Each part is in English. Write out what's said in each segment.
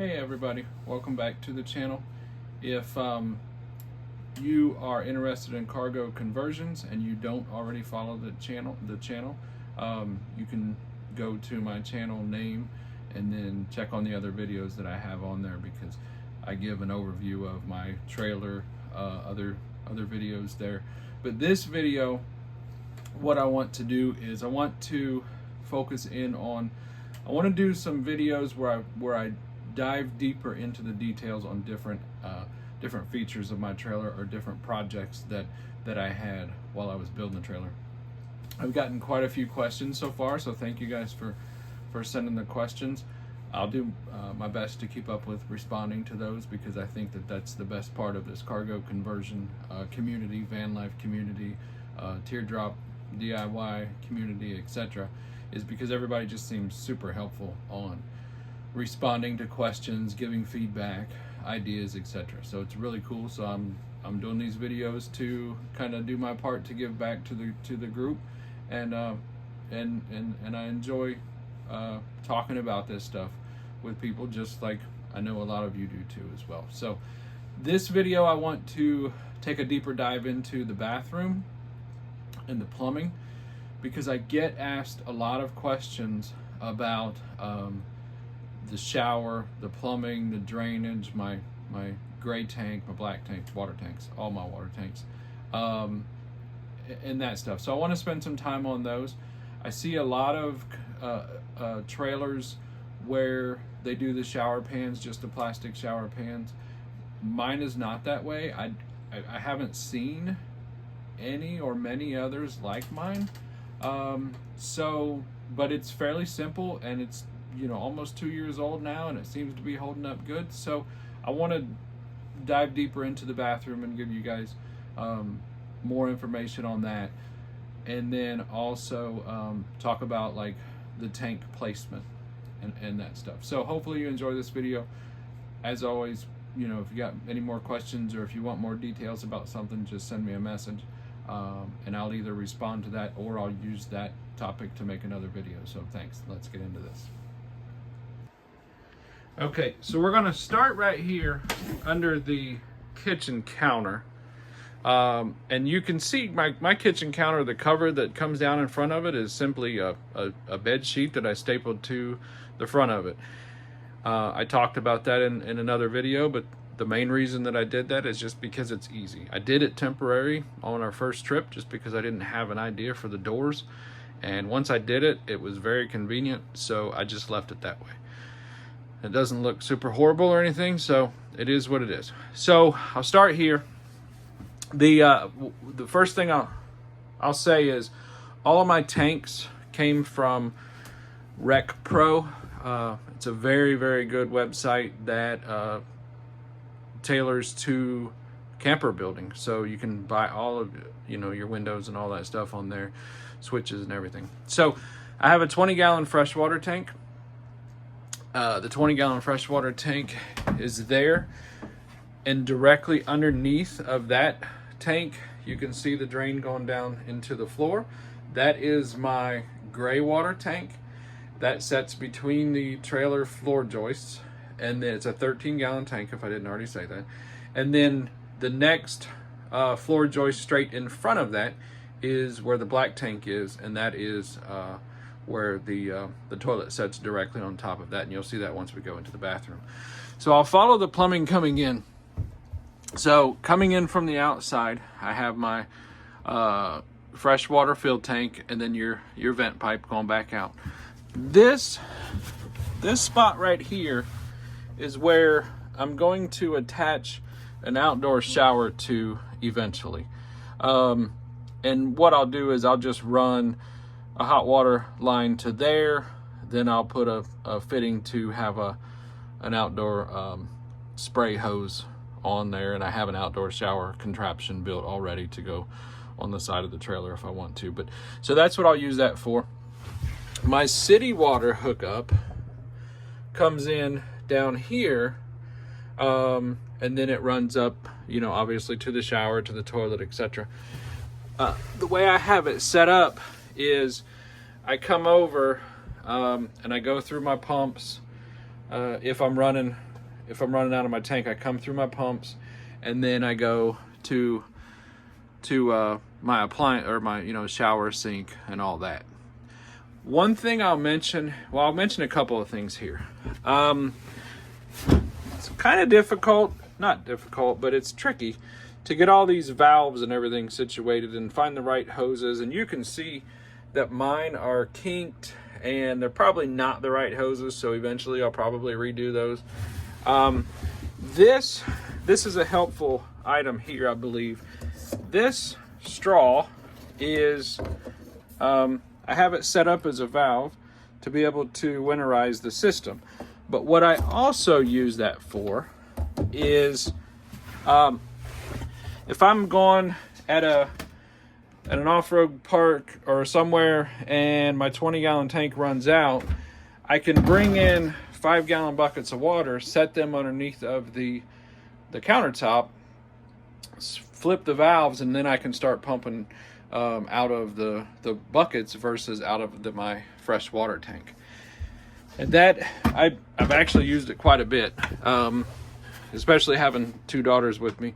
Hey everybody, welcome back to the channel. If you are interested in cargo conversions and you don't already follow the channel, you can go to my channel name and then check on the other videos that I have on there, because I give an overview of my trailer, other videos there. But this video, what I want to do is I want to focus in on, I want to do some videos where I dive deeper into the details on different features of my trailer or different projects that I had while I was building the trailer. I've gotten quite a few questions so far, so thank you guys for sending the questions. I'll do my best to keep up with responding to those, because I think that's the best part of this cargo conversion community, van life community, teardrop DIY community, etc., is because everybody just seems super helpful on responding to questions, giving feedback, ideas, etc. So it's really cool. So I'm doing these videos to kind of do my part to give back to the group, and I enjoy talking about this stuff with people, just like I know a lot of you do too as well. So this video, I want to take a deeper dive into the bathroom and the plumbing, because I get asked a lot of questions about the shower, the plumbing, the drainage, my gray tank, my black tank, water tanks, all my water tanks, and that stuff. So I want to spend some time on those. I see a lot of trailers where they do the shower pans, just the plastic shower pans. Mine is not that way. I haven't seen any or many others like mine. But it's fairly simple, and it's, you know, almost 2 years old now, and it seems to be holding up good. So I want to dive deeper into the bathroom and give you guys more information on that, and then also talk about like the tank placement and that stuff. So hopefully you enjoy this video. As always, you know, if you got any more questions or if you want more details about something, just send me a message, and I'll either respond to that or I'll use that topic to make another video. So thanks. Let's get into this. Okay, so we're going to start right here under the kitchen counter. And you can see my kitchen counter, the cover that comes down in front of it is simply a bed sheet that I stapled to the front of it. I talked about that in another video, but the main reason that I did that is just because it's easy. I did it temporary on our first trip just because I didn't have an idea for the doors. And once I did it, it was very convenient, so I just left it that way. It doesn't look super horrible or anything, so it is what it is. So I'll start here. The first thing I'll say is all of my tanks came from Rec Pro. It's a very, very good website that tailors to camper building. So you can buy all of, you know, your windows and all that stuff on there, switches and everything. So I have a 20-gallon freshwater tank. The 20-gallon freshwater tank is there, and directly underneath of that tank you can see the drain going down into the floor. That is my gray water tank that sets between the trailer floor joists, and then it's a 13-gallon tank, if I didn't already say that. And then the next floor joist straight in front of that is where the black tank is, and that is where the toilet sets directly on top of that, and you'll see that once we go into the bathroom. So I'll follow the plumbing coming in. So coming in from the outside, I have my freshwater fill tank, and then your vent pipe going back out. This spot right here is where I'm going to attach an outdoor shower to eventually. And what I'll do is I'll just run a hot water line to there, then I'll put a fitting to have an outdoor spray hose on there, and I have an outdoor shower contraption built already to go on the side of the trailer if I want to. But so that's what I'll use that for. My city water hookup comes in down here, and then it runs up, you know, obviously to the shower, to the toilet, etc. The way I have it set up is I come over and I go through my pumps. If I'm running if I'm running out of my tank, I come through my pumps, and then I go to my appliance, or my, you know, shower, sink, and all that. One thing I'll mention, well, I'll mention a couple of things here. It's kind of difficult, not difficult, but it's tricky to get all these valves and everything situated and find the right hoses. And you can see that mine are kinked and they're probably not the right hoses, so eventually I'll probably redo those. This is a helpful item here, I believe. This straw is, I have it set up as a valve to be able to winterize the system. But what I also use that for is, if I'm going at an off-road park or somewhere and my 20-gallon tank runs out, I can bring in 5-gallon buckets of water, set them underneath of the countertop, flip the valves, and then I can start pumping out of the buckets versus out of my fresh water tank. And that, I've actually used it quite a bit, especially having 2 daughters with me.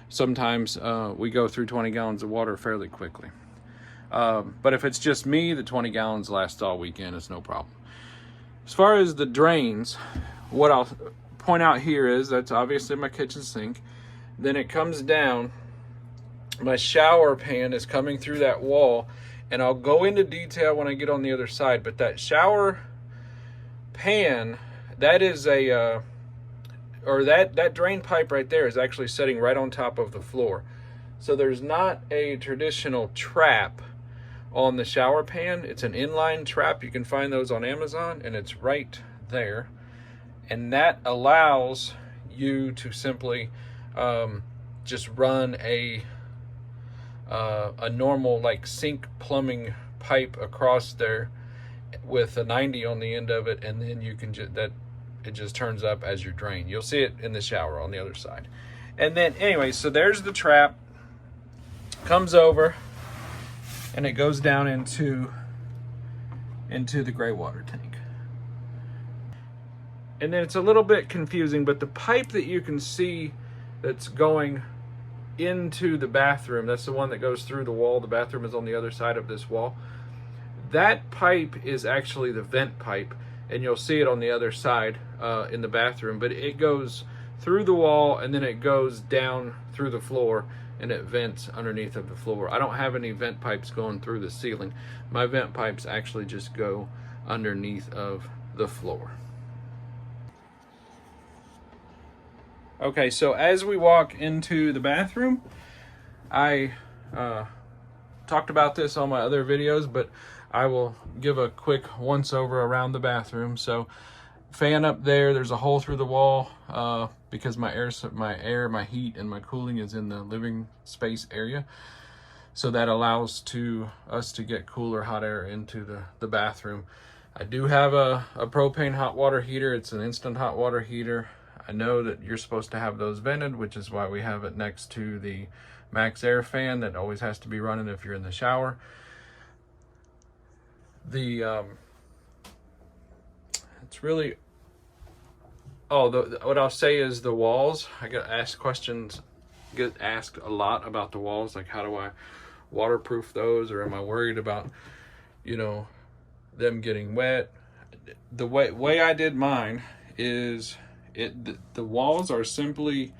Sometimes we go through 20 gallons of water fairly quickly. But if it's just me, the 20 gallons lasts all weekend. It's no problem. As far as the drains, what I'll point out here is that's obviously my kitchen sink. Then it comes down. My shower pan is coming through that wall, and I'll go into detail when I get on the other side. But that shower pan, that is a that drain pipe right there is actually sitting right on top of the floor. So there's not a traditional trap on the shower pan. It's an inline trap. You can find those on Amazon, and it's right there. And that allows you to simply just run a normal like sink plumbing pipe across there with a 90 on the end of it, and then you can it just turns up as your drain. You'll see it in the shower on the other side. And then anyway, so there's the trap, comes over, and it goes down into the gray water tank. And then it's a little bit confusing, but the pipe that you can see that's going into the bathroom, that's the one that goes through the wall. The bathroom is on the other side of this wall. That pipe is actually the vent pipe, and you'll see it on the other side in the bathroom, but it goes through the wall and then it goes down through the floor and it vents underneath of the floor. I don't have any vent pipes going through the ceiling. My vent pipes actually just go underneath of the floor. Okay, so as we walk into the bathroom, I talked about this on my other videos, but I will give a quick once over around the bathroom. So fan up there, there's a hole through the wall because my heat and my cooling is in the living space area. So that allows us to get cooler hot air into the bathroom. I do have a propane hot water heater. It's an instant hot water heater. I know that you're supposed to have those vented, which is why we have it next to the Max Air fan that always has to be running if you're in the shower. It's really, what I'll say is the walls. I get asked a lot about the walls, like how do I waterproof those, or am I worried about, you know, them getting wet? The way I did mine is the walls are simply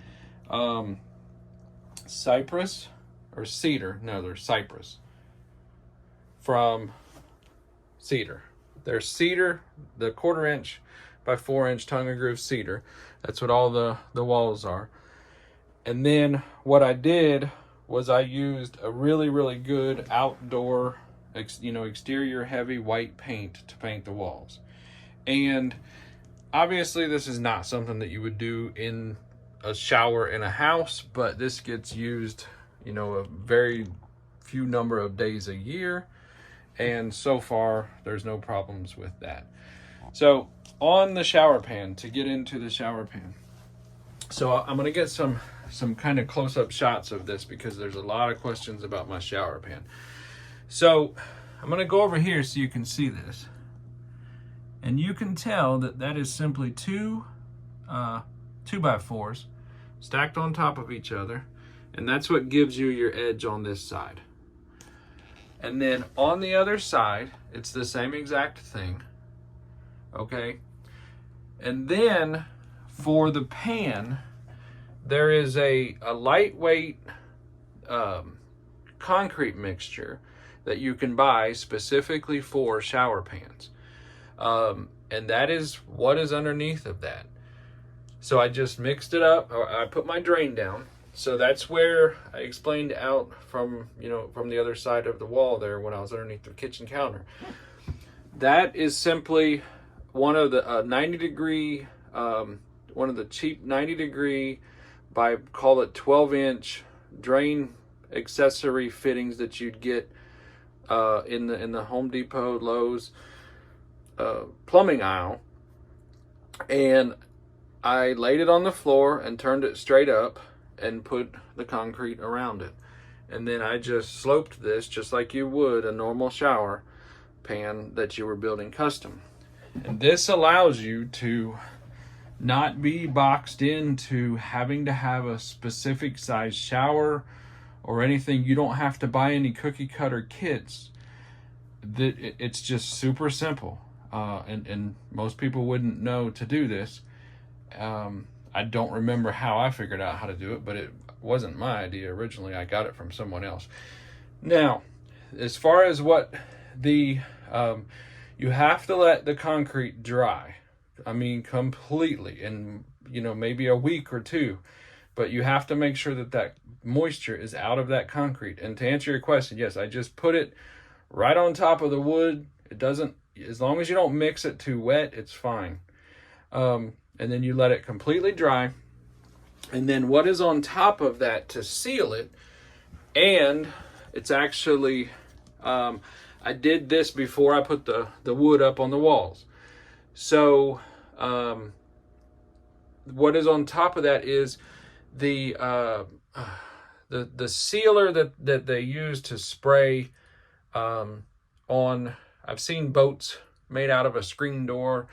cypress or cedar. No, they're cypress from cedar. They're cedar, the 1/4 inch by 4 inch tongue and groove cedar. That's what all the walls are. And then what I did was I used a really, really good outdoor, exterior heavy white paint to paint the walls. And obviously this is not something that you would do in a shower in a house, but this gets used, a very few number of days a year. And so far, there's no problems with that. So on the shower pan, to get into the shower pan. So I'm gonna get some kind of close-up shots of this because there's a lot of questions about my shower pan. So I'm gonna go over here so you can see this. And you can tell that is simply two 2x4s stacked on top of each other, and that's what gives you your edge on this side. And then on the other side, it's the same exact thing, okay? And then for the pan, there is a lightweight concrete mixture that you can buy specifically for shower pans. And that is what is underneath of that. So I just mixed it up, or I put my drain down. So that's where I explained out from, from the other side of the wall there when I was underneath the kitchen counter. That is simply one of the 90 degree, one of the cheap 90 degree by, call it 12-inch drain accessory fittings that you'd get in the Home Depot, Lowe's plumbing aisle. And I laid it on the floor and turned it straight up and put the concrete around it. And then I just sloped this just like you would a normal shower pan that you were building custom. And this allows you to not be boxed into having to have a specific size shower or anything. You don't have to buy any cookie cutter kits. It's just super simple. And most people wouldn't know to do this. I don't remember how I figured out how to do it, but it wasn't my idea originally. I got it from someone else. Now, as far as what you have to let the concrete dry. I mean, completely, and maybe a week or two, but you have to make sure that moisture is out of that concrete. And to answer your question, yes, I just put it right on top of the wood. It doesn't, as long as you don't mix it too wet, it's fine. And then you let it completely dry. And then what is on top of that to seal it, and it's actually, I did this before I put the wood up on the walls. So what is on top of that is the sealer that they use to spray on, I've seen boats made out of a screen door.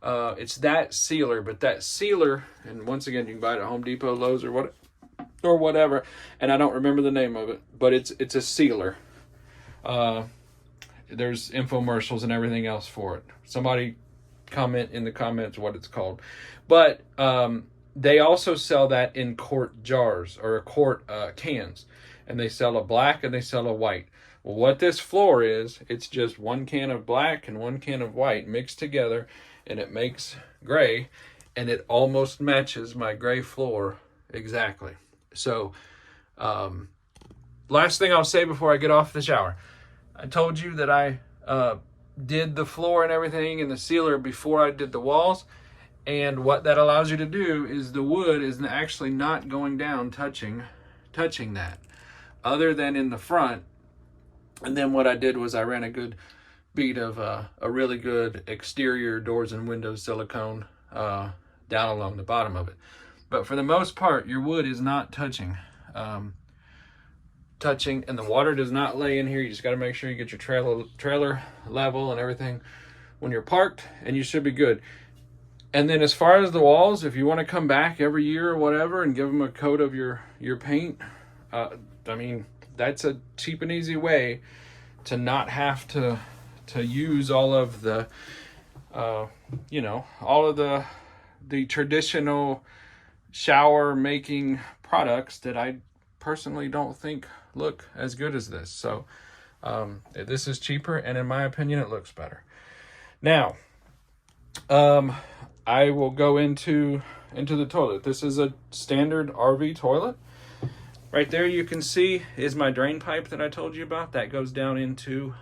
It's that sealer, but that sealer, and once again, you can buy it at Home Depot, Lowe's, or whatever, and I don't remember the name of it, but it's a sealer. There's infomercials and everything else for it. Somebody comment in the comments what it's called. But they also sell that in quart jars or quart cans, and they sell a black and they sell a white. Well, what this floor is, it's just one can of black and one can of white mixed together, and it makes gray, and it almost matches my gray floor exactly. So last thing I'll say before I get off the shower, I told you that I did the floor and everything and the sealer before I did the walls. And what that allows you to do is the wood is actually not going down touching that, other than in the front. And then what I did was I ran a good bead of a really good exterior doors and windows silicone down along the bottom of it. But for the most part, your wood is not touching, and the water does not lay in here. You just got to make sure you get your trailer level and everything when you're parked, and you should be good. And then as far as the walls, if you want to come back every year or whatever and give them a coat of your paint, I mean, that's a cheap and easy way to not have to use all of the, all of the traditional shower making products that I personally don't think look as good as this. So this is cheaper, and in my opinion, it looks better. Now, I will go into the toilet. This is a standard RV toilet. Right there you can see is my drain pipe that I told you about. That goes down into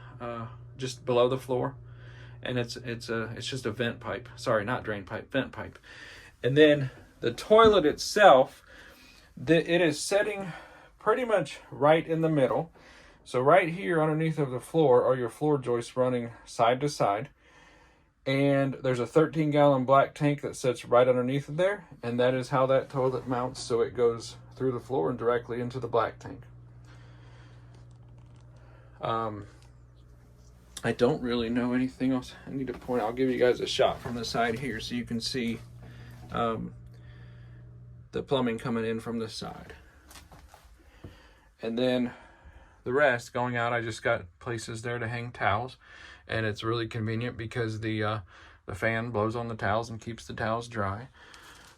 just below the floor, and it's just a vent pipe. Sorry, not drain pipe, vent pipe. And then the toilet itself, it is setting pretty much right in the middle. So right here underneath of the floor are your floor joists running side to side. And there's a 13-gallon black tank that sits right underneath of there. And that is how that toilet mounts, so it goes through the floor and directly into the black tank. I don't really know anything else I need to point out. I'll give you guys a shot from the side here so you can see the plumbing coming in from the side. And then the rest going out, I just got places there to hang towels, and it's really convenient because the fan blows on the towels and keeps the towels dry.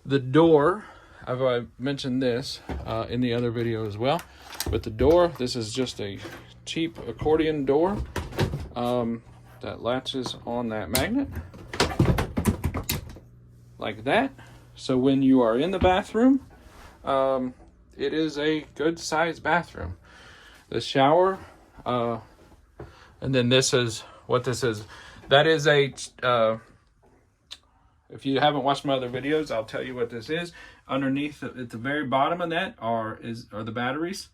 The door, I've mentioned this in the other video as well, but the door, this is just a cheap accordion door that latches on that magnet like that. So when you are in the bathroom, it is a good sized bathroom. The shower, and then this is what this is. That is a, if you haven't watched my other videos, I'll tell you what this is. Underneath, at the very bottom of that are the batteries.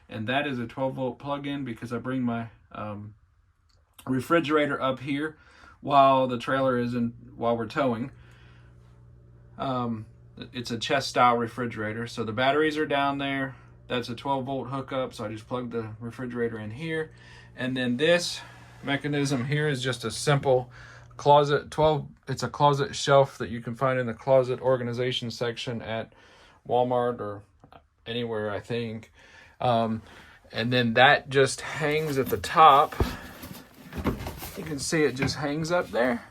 And that is a 12-volt plug-in because I bring my refrigerator up here while the trailer is while we're towing. It's a chest style refrigerator. So the batteries are down there. That's a 12-volt hookup. So I just plug the refrigerator in here. And then this mechanism here is just a simple closet. It's a closet shelf that you can find in the closet organization section at Walmart or anywhere, I think. And then that just hangs at the top. You can see it just hangs up there.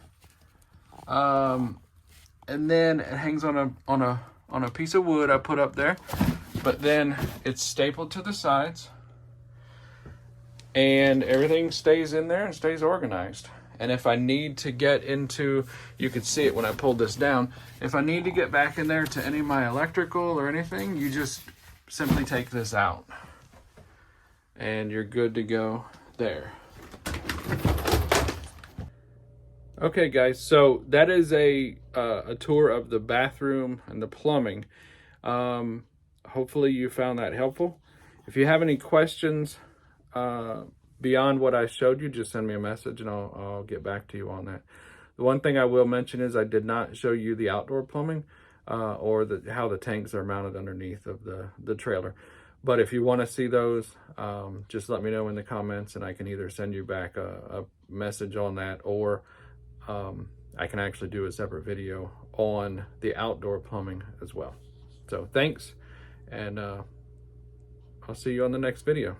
And then it hangs on a piece of wood I put up there. But then it's stapled to the sides. And everything stays in there and stays organized. And if I need to get into, you could see it when I pulled this down, if I need to get back in there to any of my electrical or anything, you just simply take this out. And you're good to go there. Okay guys, so that is a tour of the bathroom and the plumbing. Hopefully you found that helpful. If you have any questions beyond what I showed you, just send me a message and I'll get back to you on that. The one thing I will mention is I did not show you the outdoor plumbing or how the tanks are mounted underneath of the trailer. But if you want to see those, just let me know in the comments and I can either send you back a message on that, or I can actually do a separate video on the outdoor plumbing as well. So thanks, and I'll see you on the next video.